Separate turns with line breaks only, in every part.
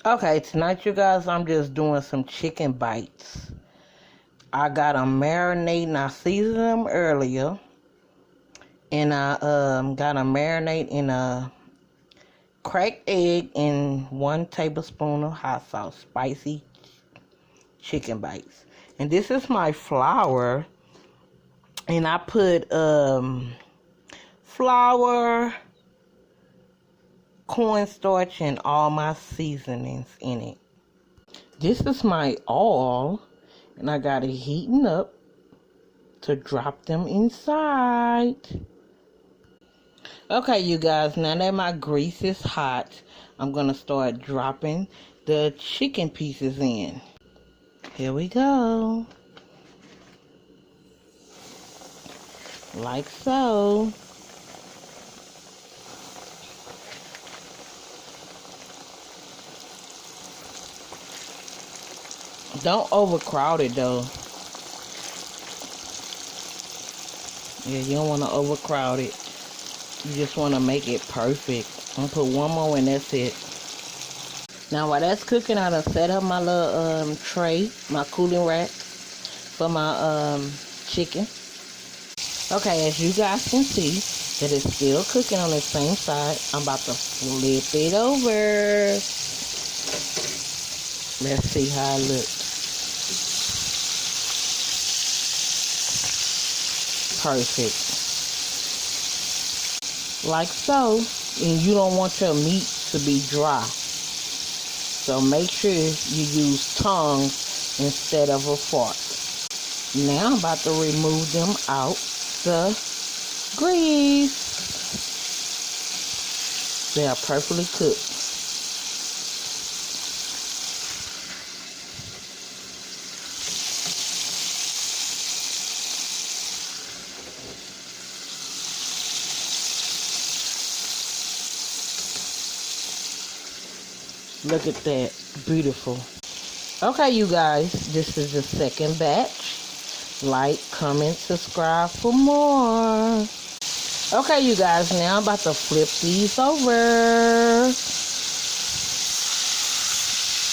Okay, tonight, you guys, I'm just doing some chicken bites. I got them marinating. I seasoned them earlier. And I got them marinate in a cracked egg and 1 tablespoon of hot sauce. Spicy chicken bites. And this is my flour. And I put flour, cornstarch, and all my seasonings in it. This is my oil, and I got it heating up to drop them inside. Okay, you guys, now that my grease is hot, I'm going to start dropping the chicken pieces in. Here we go. Like so. Don't overcrowd it though. Yeah, you don't want to overcrowd it. You just want to make it perfect. I'm going to put one more and that's it. Now while that's cooking, I done set up my little tray, my cooling rack for my chicken. Okay, as you guys can see, that it's still cooking on the same side. I'm about to flip it over. Let's see how it looks. Perfect. Like so. And you don't want your meat to be dry. So make sure you use tongs instead of a fork. Now I'm about to remove them out the grease. They are perfectly cooked. Look at that. Beautiful. Okay, you guys. This is the second batch. Like, comment, subscribe for more. Okay, you guys. Now I'm about to flip these over.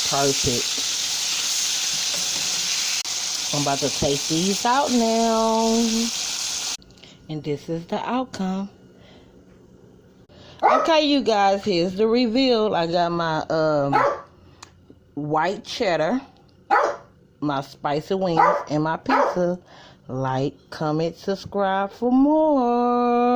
Perfect. I'm about to take these out now. And this is the outcome. Okay, you guys, here's the reveal. I got my white cheddar, my spicy wings, and my pizza. Like, comment, subscribe for more.